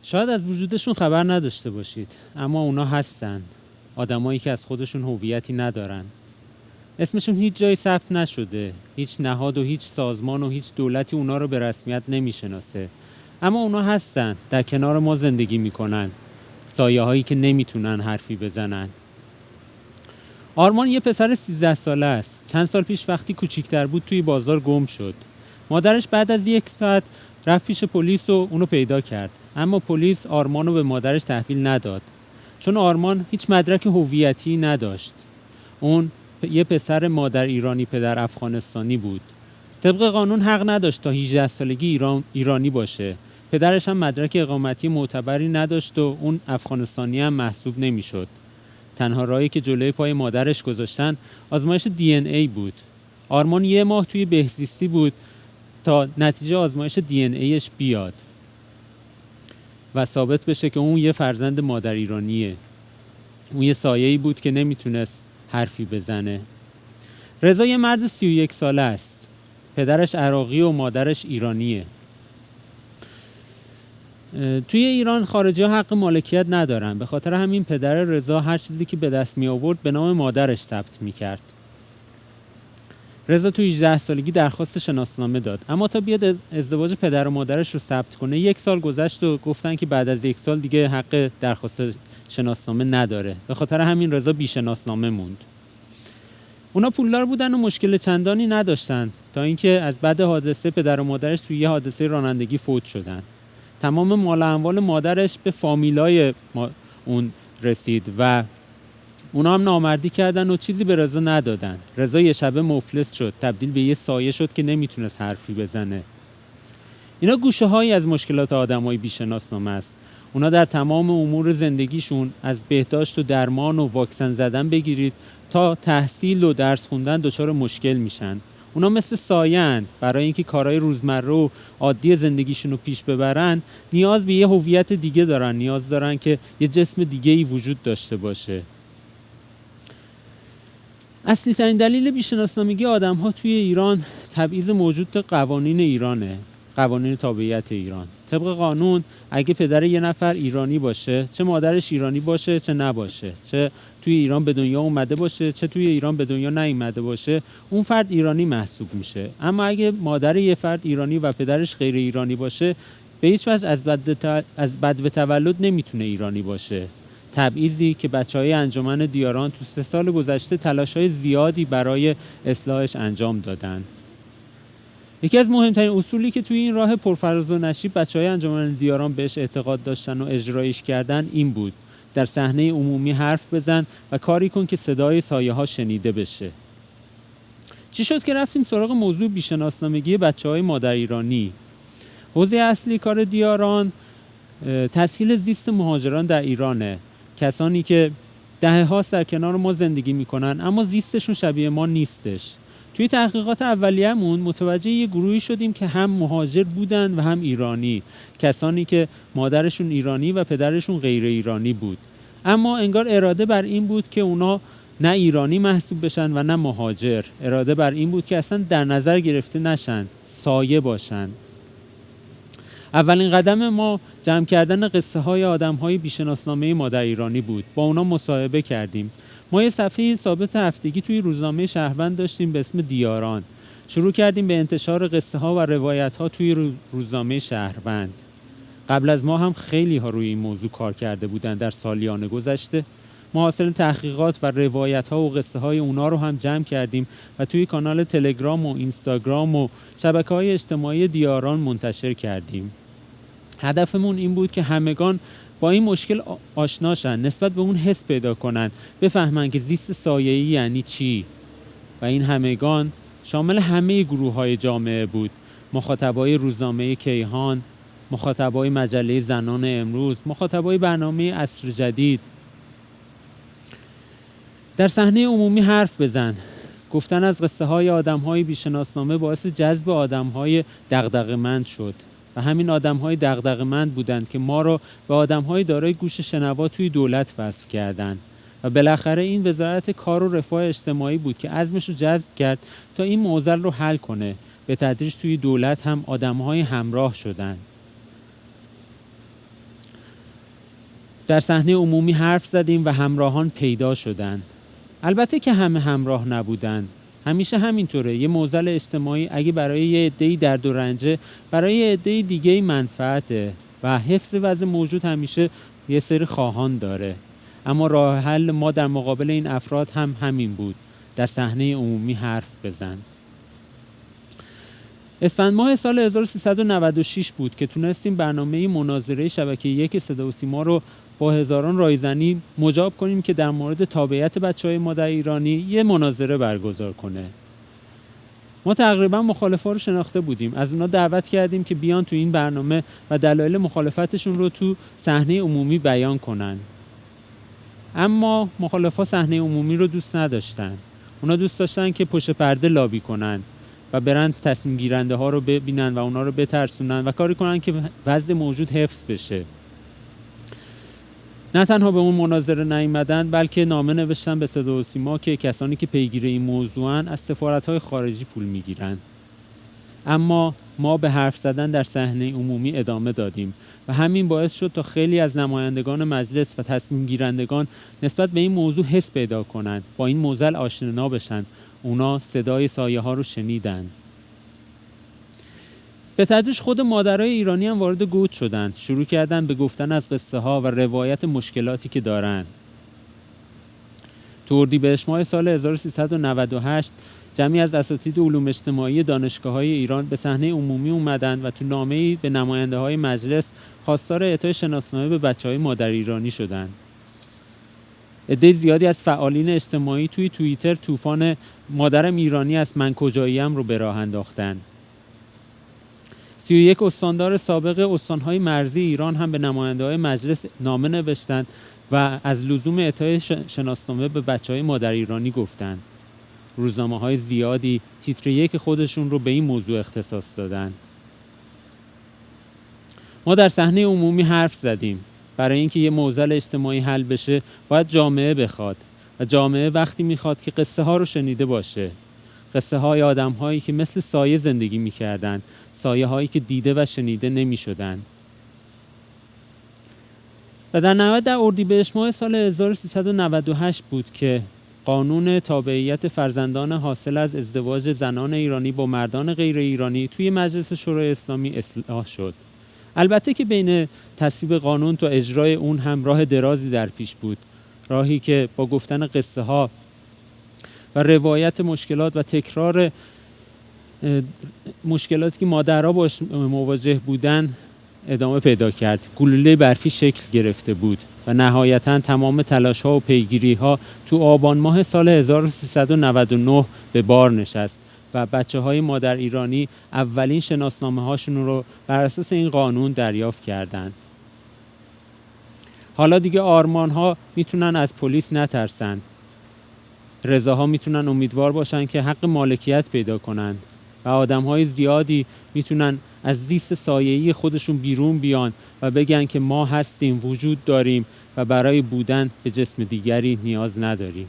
شاید از وجودشون خبر نداشته باشید، اما اونا هستن. آدمایی که از خودشون هویتی ندارن. اسمشون هیچ جایی ثبت نشده. هیچ نهاد و هیچ سازمان و هیچ دولتی اونا رو به رسمیت نمیشناسه. اما اونا هستن، در کنار ما زندگی میکنن. سایه هایی که نمیتونن حرفی بزنن. آرمان یه پسر 13 ساله است. چند سال پیش وقتی کوچیک‌تر بود توی بازار گم شد. مادرش بعد از 1 ساعت رفت پیش پلیس و اونو پیدا کرد. اما پلیس آرمانو به مادرش تحویل نداد. چون آرمان هیچ مدرک هویتی نداشت. اون یه پسر مادر ایرانی پدر افغانستانی بود. طبق قانون حق نداشت تا 18 سالگی ایرانی باشه. پدرش هم مدرک اقامتی معتبری نداشت و اون افغانستانی هم محسوب نمیشد. تنها راهی که جلوی پای مادرش گذاشتن آزمایش DNA بود. آرمان 1 ماه توی بهزیستی بود تا نتیجه آزمایش DNA بیاد و ثابت بشه که اون یه فرزند مادر ایرانیه. اون یه سایه‌ای بود که نمیتونست حرفی بزنه. رضا یه مرد 31 ساله است. پدرش عراقی و مادرش ایرانیه. توی ایران خارجی‌ها حق مالکیت ندارن. به خاطر همین پدر رضا هر چیزی که به دست می آورد به نام مادرش ثبت می‌کرد. رضا توی 18 سالگی درخواست شناسنامه داد، اما تا بیاد ازدواج پدر و مادرش رو ثبت کنه 1 سال گذشت و گفتن که بعد از 1 سال دیگه حق درخواست شناسنامه نداره. به خاطر همین رضا بی شناسنامه موند. اونا پولدار بودن و مشکل چندانی نداشتن تا اینکه از بعد حادثه پدر و مادرش توی یه حادثه رانندگی فوت شدن. تمام مال و اموال مادرش به فامیلای اون رسید و اونا هم نامردی کردن و چیزی به رضا ندادن. رضا یه شبه مفلس شد، تبدیل به یه سایه شد که نمیتونست حرفی بزنه. اینا گوشه هایی از مشکلات آدمای بی‌شناسنامه است. اونا در تمام امور زندگیشون از بهداشت و درمان و واکسن زدن بگیرید تا تحصیل و درس خوندن دچار مشکل میشن. اونا مثل سایه‌اند. برای اینکه کارهای روزمره و عادی زندگیشون رو پیش ببرن نیاز به یه هویت دیگه دارن. نیاز دارن که یه جسم دیگه‌ای وجود داشته باشه. اصلی ترین دلیل بی‌شناسنامگی آدم‌ها توی ایران تبعیض موجود قوانین ایرانه. قوانین تابعیت ایران. طبق قانون اگه پدر یه نفر ایرانی باشه، چه مادرش ایرانی باشه چه نباشه، چه توی ایران به دنیا اومده باشه چه توی ایران به دنیا نیومده باشه، اون فرد ایرانی محسوب میشه. اما اگه مادر یه فرد ایرانی و پدرش غیر ایرانی باشه، به هیچ وجه از بد به تولد نمیتونه ایرانی باشه. تبعیضی که بچهای انجمن دیاران تو 3 سال گذشته تلاش‌های زیادی برای اصلاحش انجام دادن. یکی از مهمترین اصولی که توی این راه پرفراز و نشیب بچهای انجمن دیاران بهش اعتقاد داشتن و اجرایش کردن این بود: در صحنه عمومی حرف بزن و کاری کن که صدای سایه‌ها شنیده بشه. چی شد که رفتیم سراغ موضوع بی‌شناسنامگی بچهای مادر ایرانی؟ حوزه اصلی کار دیاران تسهیل زیست مهاجران در ایرانه. کسانی که دهه‌هاست در کنار ما زندگی میکنن اما زیستشون شبیه ما نیستش. توی تحقیقات اولیه‌مون متوجه یه گروهی شدیم که هم مهاجر بودن و هم ایرانی. کسانی که مادرشون ایرانی و پدرشون غیر ایرانی بود. اما انگار اراده بر این بود که اونا نه ایرانی محسوب بشن و نه مهاجر. اراده بر این بود که اصلا در نظر گرفته نشن، سایه باشن. اولین قدم ما جمع کردن قصه های آدم های بی‌شناسنامه مادر ایرانی بود. با اونا مصاحبه کردیم. ما یه صفحه ثابت هفتگی توی روزنامه شهروند داشتیم به اسم دیاران. شروع کردیم به انتشار قصه ها و روایت ها توی روزنامه شهروند. قبل از ما هم خیلی ها روی این موضوع کار کرده بودن در سالیان گذشته. ما حاصل تحقیقات و روایت ها و قصه های اونا رو هم جمع کردیم و توی کانال تلگرام و اینستاگرام و شبکه‌های اجتماعی دیاران منتشر کردیم. هدفمون این بود که همگان با این مشکل آشناشن، نسبت به اون حس پیدا کنن، بفهمن که زیست سایه‌ای یعنی چی. و این همگان شامل همه گروه‌های جامعه بود: مخاطبای روزنامه کیهان، مخاطبای مجله زنان امروز، مخاطبای برنامه عصر جدید. در صحنه عمومی حرف بزن. گفتن از قصه های آدم های بی‌شناسنامه باعث جذب آدم های دغدغه‌مند شد و همین آدم های دغدغه‌مند بودند که ما رو به آدم های دارای گوش شنوا توی دولت وصل کردند و بالاخره این وزارت کار و رفاه اجتماعی بود که عزمش رو جذب کرد تا این معضل رو حل کنه. به تدریج توی دولت هم آدم های همراه شدند. در صحنه عمومی حرف زدیم و همراهان پیدا شدند. البته که همه همراه نبودند. همیشه همینطوره. یه معضل اجتماعی اگه برای یه عده‌ای درد و رنجه، برای یه عده دیگه‌ای منفعته و حفظ وضع موجود همیشه یه سری خواهان داره. اما راه حل ما در مقابل این افراد هم همین بود. در صحنه عمومی حرف بزن. اسفند ماه سال 1396 بود که تونستیم برنامه مناظره شبکه 1 صدا و سیما رو با هزاران رایزنی مجاب کنیم که در مورد تابعیت بچه‌های ما در ایرانی یه مناظره برگزار کنه. ما تقریبا مخالفا رو شناخته بودیم. از اونا دعوت کردیم که بیان تو این برنامه و دلایل مخالفتشون رو تو صحنه عمومی بیان کنن. اما مخالفا صحنه عمومی رو دوست نداشتن. اونا دوست داشتن که پشت پرده لابی کنن و برن تصمیم گیرنده ها رو ببینن و اونا رو بترسونن و کاری کنن که وضع موجود حفظ بشه. نه تنها به اون مناظره نیامدن، بلکه نامه نوشتن به صدا و سیما که کسانی که پیگیر این موضوعن از سفارت‌های خارجی پول میگیرن. اما ما به حرف زدن در صحنه عمومی ادامه دادیم و همین باعث شد تا خیلی از نمایندگان مجلس و تصمیم گیرندگان نسبت به این موضوع حس پیدا کنند، با این معضل آشنا بشن. اونا صدای سایه ها رو شنیدن. به تدریج خود مادرای ایرانی هم وارد گوت شدن. شروع کردن به گفتن از قصه ها و روایت مشکلاتی که دارن. تو اردیبهشت ماه سال 1398 جمعی از اساتید علوم اجتماعی دانشگاه‌های ایران به صحنه عمومی اومدن و تو نامه‌ای به نماینده‌های مجلس خواستار اعطای شناسنامه به بچه‌های مادر ایرانی شدن. عده زیادی از فعالین اجتماعی توی توییتر طوفان مادرم ایرانی است من کجاییم رو به راه انداختن. 31 استاندار سابق استان‌های مرزی ایران هم به نماینده‌های مجلس نامه نوشتند و از لزوم اعطای شناسنامه به بچه‌های مادر ایرانی گفتند. روزنامه‌های زیادی تیتر 1 خودشون رو به این موضوع اختصاص دادن. ما در صحنه عمومی حرف زدیم. برای اینکه یه معضل اجتماعی حل بشه باید جامعه بخواد و جامعه وقتی میخواد که قصه ها رو شنیده باشه. قصه های آدم هایی که مثل سایه زندگی میکردن، سایه هایی که دیده و شنیده نمیشدن. و در اردیبهشت ماه سال 1398 بود که قانون تابعیت فرزندان حاصل از ازدواج زنان ایرانی با مردان غیر ایرانی توی مجلس شورای اسلامی اصلاح شد. البته که بین تصویب قانون تا اجرای اون هم راه درازی در پیش بود. راهی که با گفتن قصه ها و روایت مشکلات و تکرار مشکلاتی که مادرها باش مواجه بودن ادامه پیدا کرد. گلوله برفی شکل گرفته بود و نهایتاً تمام تلاش‌ها و پیگیری‌ها تو آبان ماه سال 1399 به بار نشست و بچه‌های مادر ایرانی اولین شناسنامه‌هاشون رو بر اساس این قانون دریافت کردند. حالا دیگه آرمان‌ها میتونن از پلیس نترسن. رضاها میتونن امیدوار باشن که حق مالکیت پیدا کنن و آدم‌های زیادی میتونن از زیست سایه‌ای خودشون بیرون بیان و بگن که ما هستیم، وجود داریم و برای بودن به جسم دیگری نیاز نداریم.